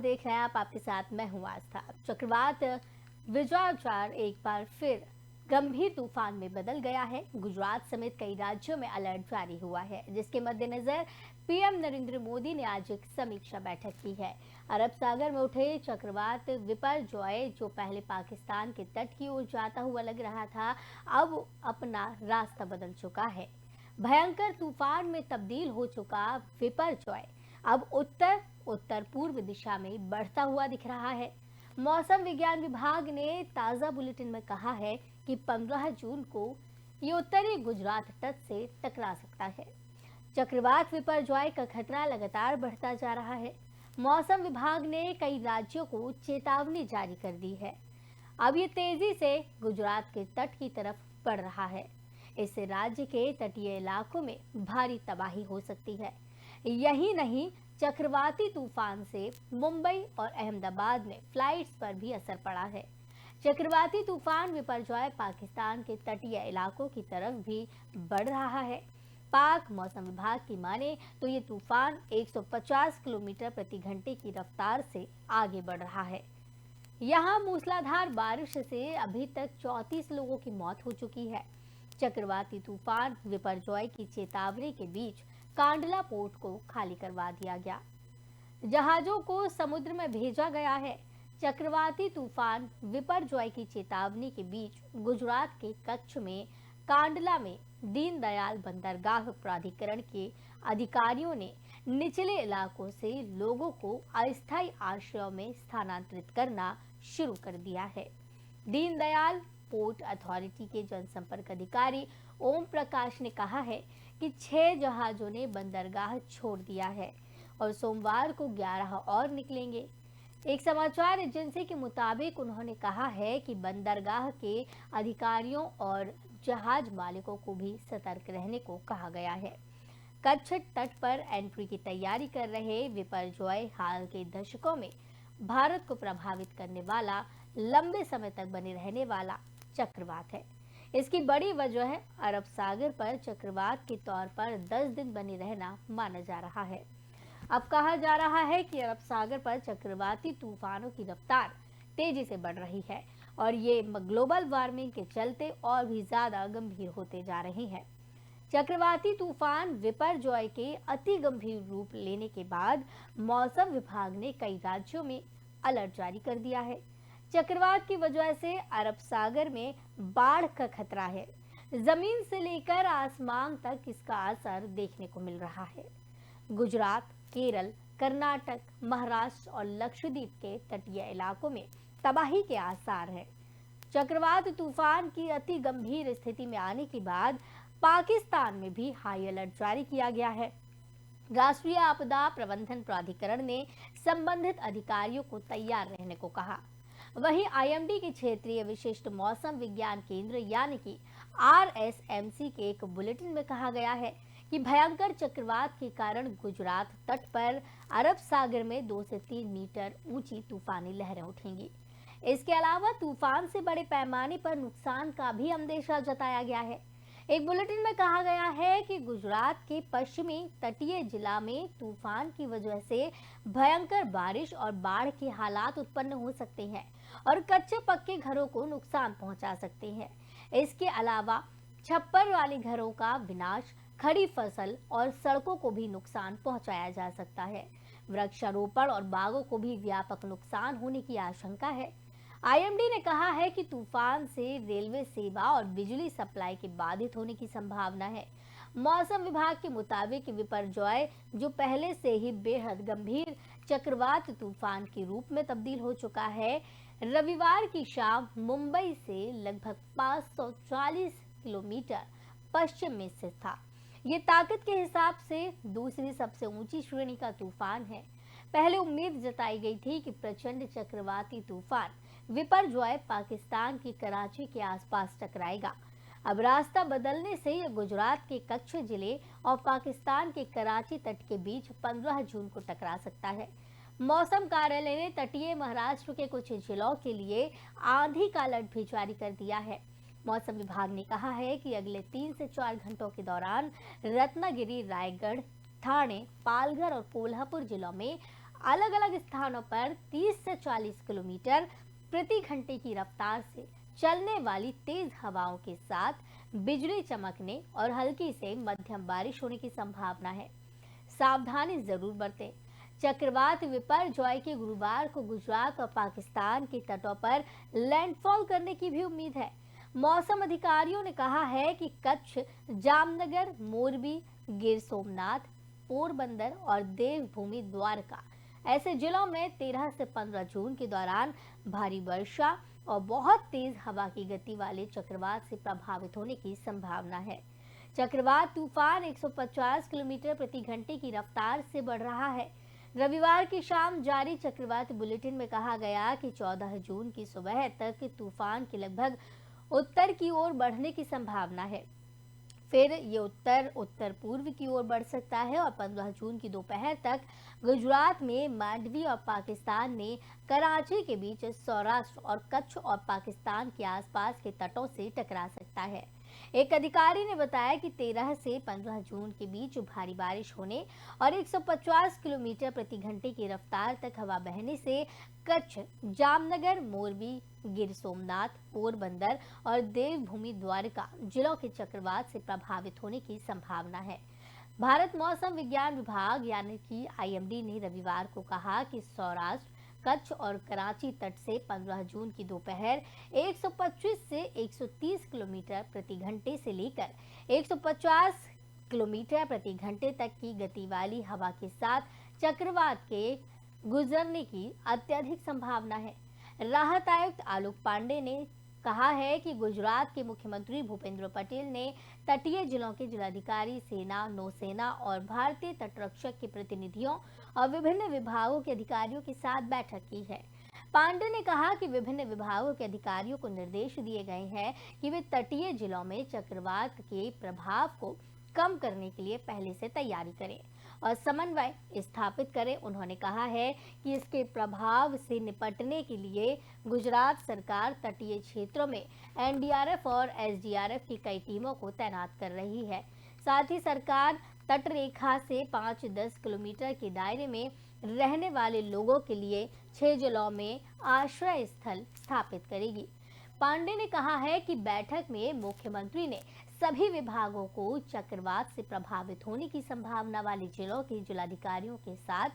देख रहे हैं आप। आपके साथ मैं हूं आस्था। चक्रवात विजयोचार एक बार फिर गंभीर तूफान में बदल गया है। गुजरात समेत कई राज्यों में अलर्ट जारी हुआ है, जिसके मद्देनजर पीएम नरेंद्र मोदी ने आज एक समीक्षा बैठक की है। अरब सागर में उठे चक्रवात विपर्जॉय, जो पहले पाकिस्तान के तट की ओर जाता हुआ लग रहा था, अब अपना रास्ता बदल चुका है। भयंकर तूफान में तब्दील हो चुका विपर्जॉय अब उत्तर पूर्व दिशा में बढ़ता हुआ दिख रहा है। मौसम विज्ञान विभाग ने ताजा बुलेटिन में कहा है कि 15 जून को ये उत्तरी गुजरात तट से टकरा सकता है। चक्रवात विपर्जॉय का खतरा लगातार बढ़ता जा रहा है। मौसम विभाग ने कई राज्यों को चेतावनी जारी कर दी है। अब ये तेजी से गुजरात के तट की तरफ बढ़ रहा है। इससे राज्य के तटीय इलाकों में भारी तबाही हो सकती है। यही नहीं, चक्रवाती तूफान से मुंबई और अहमदाबाद में फ्लाइट्स पर भी असर पड़ा है। चक्रवाती तूफान विपर्जॉय पाकिस्तान के तटीय इलाकों की तरफ भी बढ़ रहा है। पाक मौसम विभाग की माने तो ये तूफान 150 किलोमीटर प्रति घंटे की रफ्तार से आगे बढ़ रहा है। यहाँ मूसलाधार बारिश से अभी तक 34 लोगों की मौत हो चुकी है। चक्रवाती तूफान विपर्जॉय की चेतावनी के बीच कांडला पोर्ट को खाली करवा दिया गया। जहाजों को समुद्र में भेजा गया है। चक्रवाती तूफान विपर्जॉय की चेतावनी के बीच गुजरात के कच्छ में कांडला में दीनदयाल बंदरगाह प्राधिकरण के अधिकारियों ने निचले इलाकों से लोगों को अस्थायी आश्रयों में स्थानांतरित करना शुरू कर दिया है। दीनदयाल पोर्ट अथॉरिटी के जनसंपर्क अधिकारी ओम प्रकाश ने कहा है कि 6 जहाजों ने बंदरगाह छोड़ दिया है और सोमवार को 11 और निकलेंगे। एक समाचार एजेंसी के मुताबिक उन्होंने कहा है कि बंदरगाह के अधिकारियों और जहाज मालिकों को भी सतर्क रहने को कहा गया है। कच्छ तट पर एंट्री की तैयारी कर रहे विपर्जॉय हाल के दशकों में भारत को प्रभावित करने वाला, लंबे समय तक बने रहने वाला चक्रवात है। इसकी बड़ी वजह है अरब सागर पर चक्रवात के तौर पर 10 दिन बने रहना माना जा रहा है। अब कहा जा रहा है कि अरब सागर पर चक्रवाती तूफानों की रफ्तार तेजी से बढ़ रही है और ये ग्लोबल वार्मिंग के चलते और भी ज्यादा गंभीर होते जा रहे हैं। चक्रवाती तूफान विपर्जॉय के अति गंभीर रूप लेने के बाद मौसम विभाग ने कई राज्यों में अलर्ट जारी कर दिया है। चक्रवात की वजह से अरब सागर में बाढ़ का खतरा है। जमीन से लेकर आसमान तक इसका असर देखने को मिल रहा है। गुजरात, केरल, कर्नाटक, महाराष्ट्र और लक्षद्वीप के तटीय इलाकों में तबाही के आसार हैं। चक्रवात तूफान की अति गंभीर स्थिति में आने के बाद पाकिस्तान में भी हाई अलर्ट जारी किया गया है। राष्ट्रीय आपदा प्रबंधन प्राधिकरण ने संबंधित अधिकारियों को तैयार रहने को कहा। वहीं आईएमडी के क्षेत्रीय विशिष्ट मौसम विज्ञान केंद्र यानी कि आरएसएमसी के एक बुलेटिन में कहा गया है कि भयंकर चक्रवात के कारण गुजरात तट पर अरब सागर में 2 से 3 मीटर ऊंची तूफानी लहरें उठेंगी। इसके अलावा तूफान से बड़े पैमाने पर नुकसान का भी अंदेशा जताया गया है। एक बुलेटिन में कहा गया है कि गुजरात के पश्चिमी तटीय जिला में तूफान की वजह से भयंकर बारिश और बाढ़ के हालात उत्पन्न हो सकते हैं और कच्चे पक्के घरों को नुकसान पहुंचा सकते हैं। इसके अलावा छप्पर वाले घरों का विनाश, खड़ी फसल और सड़कों को भी नुकसान पहुंचाया जा सकता है। वृक्षारोपण और बागों को भी व्यापक नुकसान होने की आशंका है। आईएमडी ने कहा है कि तूफान से रेलवे सेवा और बिजली सप्लाई के बाधित होने की संभावना है। मौसम विभाग के मुताबिक विपर्जॉय, जो पहले से ही बेहद गंभीर चक्रवात तूफान के रूप में तब्दील हो चुका है, रविवार की शाम मुंबई से लगभग 540 किलोमीटर पश्चिम में स्थित था। ये ताकत के हिसाब से दूसरी सबसे ऊंची श्रेणी का तूफान है। पहले उम्मीद जताई गई थी कि प्रचंड चक्रवाती तूफान विपर्जॉय पाकिस्तान की कराची के आसपास टकराएगा। अब रास्ता बदलने से यह गुजरात के कच्छ जिले और पाकिस्तान के कराची तट के बीच 15 जून को टकरा सकता है। मौसम कार्यालय ने तटीय महाराष्ट्र के कुछ जिलों के लिए आंधी का अलर्ट भी जारी कर दिया है। मौसम विभाग ने कहा है कि अगले 3 से 4 घंटों के दौरान रत्नागिरी, रायगढ़, ठाणे, पालघर और कोल्हापुर जिलों में अलग अलग स्थानों पर 30 से 40 किलोमीटर प्रति घंटे की रफ्तार से चलने वाली तेज हवाओं के साथ बिजली चमकने और हल्की से मध्यम बारिश होने की संभावना है। सावधानी जरूर बरतें। चक्रवात विपर्जॉय के गुरुवार को गुजरात और पाकिस्तान के तटों पर लैंडफॉल करने की भी उम्मीद है। मौसम अधिकारियों ने कहा है कि कच्छ, जामनगर, मोरबी, गिर सोमनाथ, पोरबंदर और देवभूमि द्वारका ऐसे जिलों में 13 से 15 जून के दौरान भारी वर्षा और बहुत तेज हवा की गति वाले चक्रवात से प्रभावित होने की संभावना है। चक्रवात तूफान 150 किलोमीटर प्रति घंटे की रफ्तार से बढ़ रहा है। रविवार की शाम जारी चक्रवात बुलेटिन में कहा गया कि 14 जून की सुबह तक तूफान के लगभग उत्तर की ओर बढ़ने की संभावना है। फिर ये उत्तर पूर्व की ओर बढ़ सकता है और 15 जून की दोपहर तक गुजरात में मांडवी और पाकिस्तान ने कराची के बीच सौराष्ट्र और कच्छ और पाकिस्तान के आसपास के तटों से टकरा सकता है। एक अधिकारी ने बताया कि 13 से 15 जून के बीच भारी बारिश होने और 150 किलोमीटर प्रति घंटे की रफ्तार तक हवा बहने से कच्छ, जामनगर, मोरबी, गिर सोमनाथ, पोरबंदर और देवभूमि द्वारका जिलों के चक्रवात से प्रभावित होने की संभावना है। भारत मौसम विज्ञान विभाग यानी कि आईएमडी ने रविवार को कहा कि सौराष्ट्र, कच्छ और कराची तट से 15 जून की दोपहर 125 से 130 किलोमीटर प्रति घंटे से लेकर 150 किलोमीटर प्रति घंटे तक की गति वाली हवा के साथ चक्रवात के गुजरने की अत्यधिक संभावना है। राहत आयुक्त आलोक पांडे ने कहा है कि गुजरात के मुख्यमंत्री भूपेंद्र पटेल ने तटीय जिलों के जिलाधिकारी, सेना, नौसेना और भारतीय तटरक्षक के प्रतिनिधियों और विभिन्न विभागों के अधिकारियों के साथ बैठक की है। पांडे ने कहा कि विभिन्न विभागों के अधिकारियों को निर्देश दिए गए हैं कि वे तटीय जिलों में चक्रवात के प्रभाव को कम करने के लिए पहले से तैयारी करें और समन्वय स्थापित करें। उन्होंने कहा है कि इसके प्रभाव से निपटने के लिए गुजरात सरकार तटीय क्षेत्रों में एनडीआरएफ और एसडीआरएफ की कई टीमों को तैनात कर रही है। साथ ही सरकार तट रेखा से 5-10 किलोमीटर के दायरे में रहने वाले लोगों के लिए 6 जिलों में आश्रय स्थल स्थापित करेगी। पांडे ने कहा है कि बैठक में मुख्यमंत्री ने सभी विभागों को चक्रवात से प्रभावित होने की संभावना वाले जिलों के जिलाधिकारियों के साथ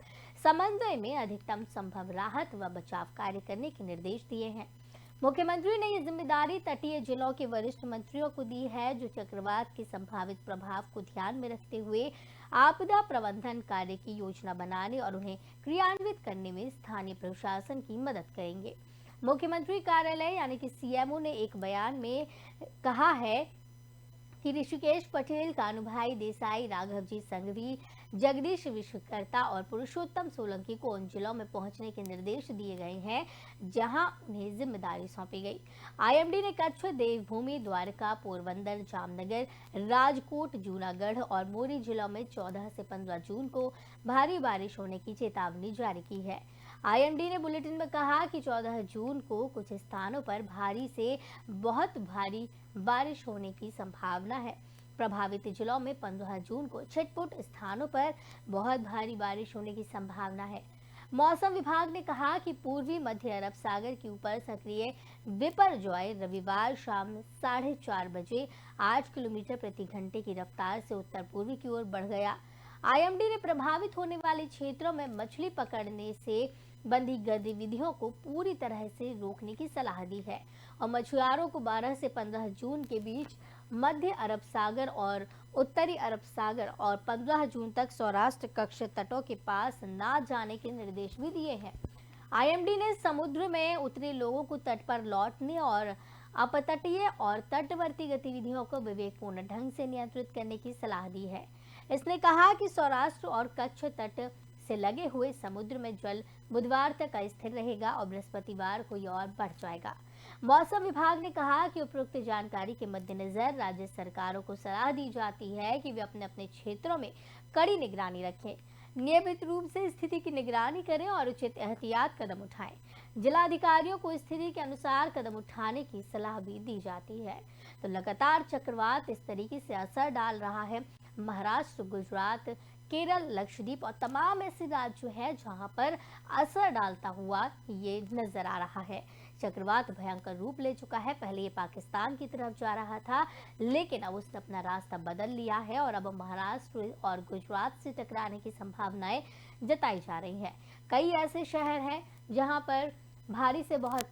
समन्वय में अधिकतम संभव राहत व बचाव कार्य करने के निर्देश दिए हैं। मुख्यमंत्री ने ये जिम्मेदारी तटीय जिलों के वरिष्ठ मंत्रियों को दी है, जो चक्रवात के संभावित प्रभाव को ध्यान में रखते हुए आपदा प्रबंधन कार्य की योजना बनाने और उन्हें क्रियान्वित करने में स्थानीय प्रशासन की मदद करेंगे। मुख्यमंत्री कार्यालय यानी कि सीएमओ ने एक बयान में कहा है कि ऋषिकेश पटेल, कानुभाई देसाई, राघवजी संघवी, जगदीश विश्वकर्ता और पुरुषोत्तम सोलंकी को उन जिलों में पहुंचने के निर्देश दिए गए हैं जहां उन्हें जिम्मेदारी सौंपी गई। आईएमडी ने कच्छ, देवभूमि, द्वारका, पोरबंदर, जामनगर, राजकोट, जूनागढ़ और मोरी जिलों में 14 से 15 जून को भारी बारिश होने की चेतावनी जारी की है। आईएमडी ने बुलेटिन में कहा कि 14 जून को कुछ स्थानों पर भारी से बहुत भारी बारिश होने की संभावना है। प्रभावित जिलों में 15 जून को छिटपुट स्थानों पर बहुत भारी बारिश होने की संभावना है। मौसम विभाग ने कहा कि पूर्वी मध्य अरब सागर के ऊपर सक्रिय विपर्जॉय रविवार शाम 4:30 बजे 8 किलोमीटर प्रति घंटे की रफ्तार से उत्तर पूर्वी की ओर बढ़ गया। आईएमडी ने प्रभावित होने वाले क्षेत्रों में मछली पकड़ने से बंदी गतिविधियों को पूरी तरह से रोकने की सलाह दी है और मछुआरों को 12 से 15 जून के बीच मध्य अरब सागर और उत्तरी अरब सागर और 15 जून तक सौराष्ट्र कच्छ तटों के पास ना जाने के निर्देश भी दिए हैं। आईएमडी ने समुद्र में उतरे लोगों को तट पर लौटने और अपतटीय और तटवर्ती गतिविधियों को विवेकपूर्ण ढंग से नियंत्रित करने की सलाह दी है। इसने कहा कि सौराष्ट्र और कच्छ तट से लगे हुए समुद्र में जल बुधवार तक अस्थिर रहेगा और बृहस्पतिवार को यह और बढ़ जाएगा। मौसम विभाग ने कहा कि उपरोक्त जानकारी के मद्देनजर राज्य सरकारों को सलाह दी जाती है कि वे अपने अपने क्षेत्रों में कड़ी निगरानी रखें, नियमित रूप से स्थिति की निगरानी करें और उचित एहतियात कदम उठाएं। जिलाधिकारियों को स्थिति के अनुसार कदम उठाने की सलाह भी दी जाती है। तो लगातार चक्रवात इस तरीके से असर डाल रहा है। महाराष्ट्र, गुजरात, केरल, लक्षद्वीप और तमाम ऐसे राज्य हैं जहां पर असर डालता हुआ ये नजर आ रहा है। चक्रवात भयंकर रूप ले चुका है। पहले ये पाकिस्तान की तरफ जा रहा था, लेकिन अब उसने अपना रास्ता बदल लिया है और अब महाराष्ट्र और गुजरात से टकराने की संभावनाएं जताई जा रही हैं। कई ऐसे शहर हैं जहां पर भारी से बहुत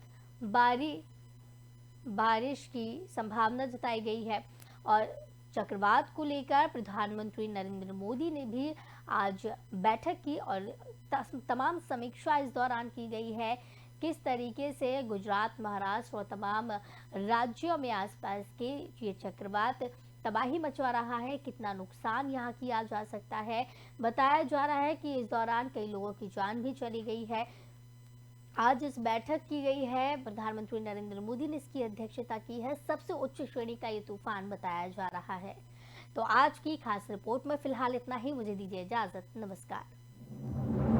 बारिश की संभावना जताई गई है और चक्रवात को लेकर प्रधानमंत्री नरेंद्र मोदी ने भी आज बैठक की और तमाम समीक्षा इस दौरान की गई है। किस तरीके से गुजरात, महाराष्ट्र और तमाम राज्यों में आसपास के ये चक्रवात तबाही मचा रहा है, कितना नुकसान यहाँ किया जा सकता है। बताया जा रहा है कि इस दौरान कई लोगों की जान भी चली गई है। आज इस बैठक की गई है, प्रधानमंत्री नरेंद्र मोदी ने इसकी अध्यक्षता की है। सबसे उच्च श्रेणी का ये तूफान बताया जा रहा है। तो आज की खास रिपोर्ट में फिलहाल इतना ही। मुझे दीजिए इजाजत। नमस्कार।